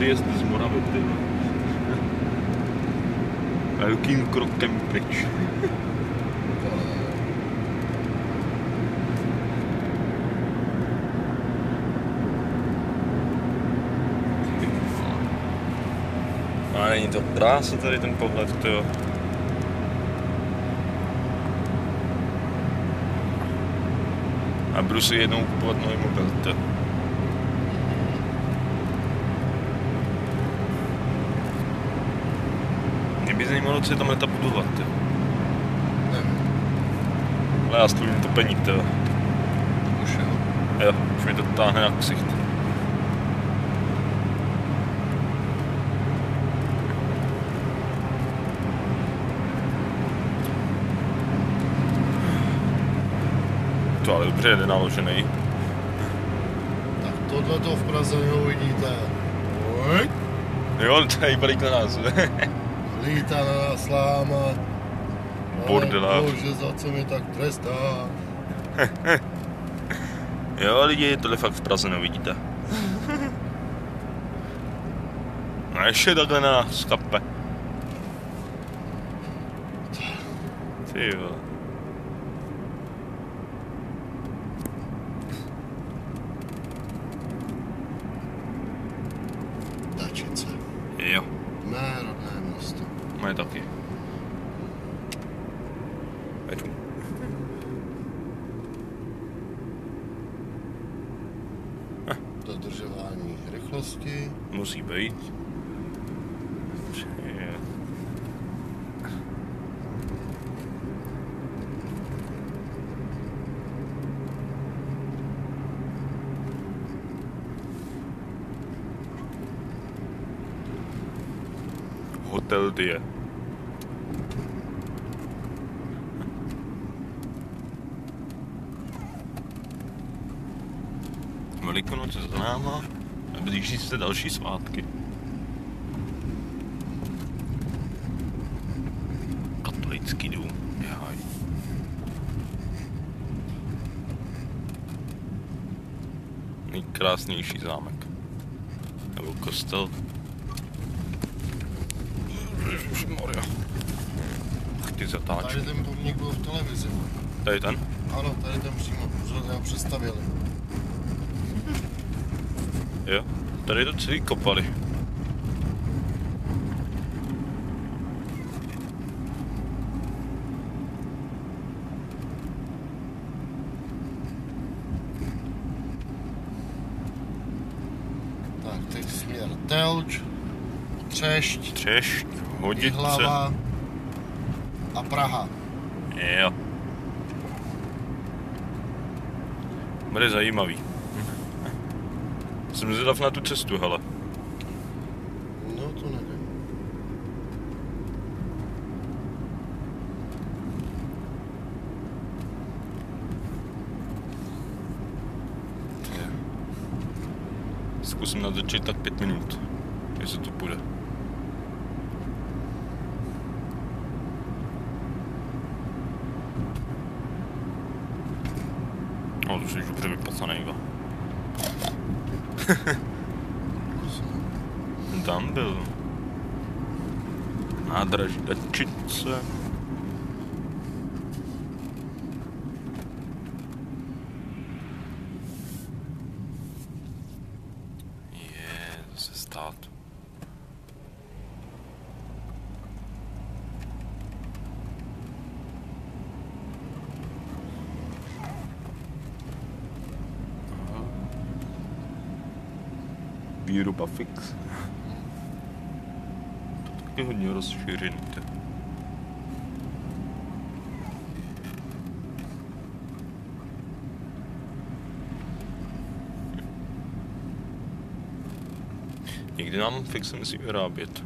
odjezd z Moravy, ty. Velkým krokem pryč. A není to krása tady ten pohled, tyjo. A budu si jednou kupovat nový mobil, tyjo. Mě by zajímalo, co je tam leta budovat, tyjo. Ale já stůlím topení, tyjo. Už jo? Jo, už mi to táhne na ksicht. To ale dobře jede naložený. Tak tohle to v Praze neuvidíte. Oj. Jo, tady balík na nás. Lítá na nás láma. Bordela. Bože, za co mi tak trestá. Jo, lidi, tohle fakt v Praze neuvidíte. A ještě takhle na nás kape. Ty jo. Dačice. Jo, Mé rodné město. moje taky. Veďu. Dodržování rychlosti. Musí být. Hotel Die. Velikonoce za náma a blíží se další svátky. Katolický dům. Jaj. Nejkrásnější zámek. Nebo kostel. Ježišmarja. Ty zatáčky. Tady ten pomník byl v televizi. Tady ten? Ano, tady ten přímo, protože ho představili. Jo. Tady to celý kopali. Tak, teď směr Telč, Třešť, Hodice. Jihlava a Praha. Jo. Bude zajímavý. Jsem zvědav na tu cestu, hele. No, to nevím. Zkusím natočit tak 5 minut, jestli to půjde. No, to jsi dobře vyplacaný, jo. Tam byl. Nádraží Dačice. Zase stát. Výroba fix. To taky hodně rozšířený. Někdy nám fix se musí vyrábět.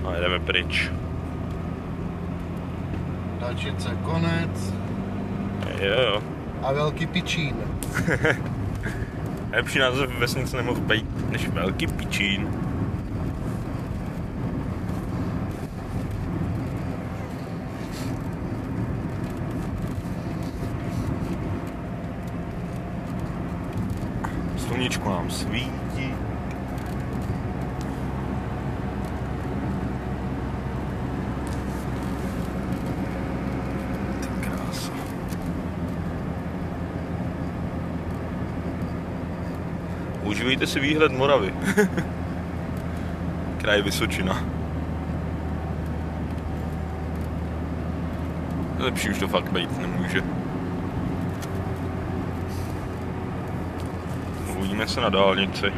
A jdeme pryč. Dačice konec. Jo. A velký pičín. Lepší název vesnice nemohl být než Velký Pičín. Sluníčko nám svítí. Ty krása. Užívejte si výhled Moravy. Kraj Vysočina. Lepší už to fakt být nemůže. Uvidíme se na dálnici.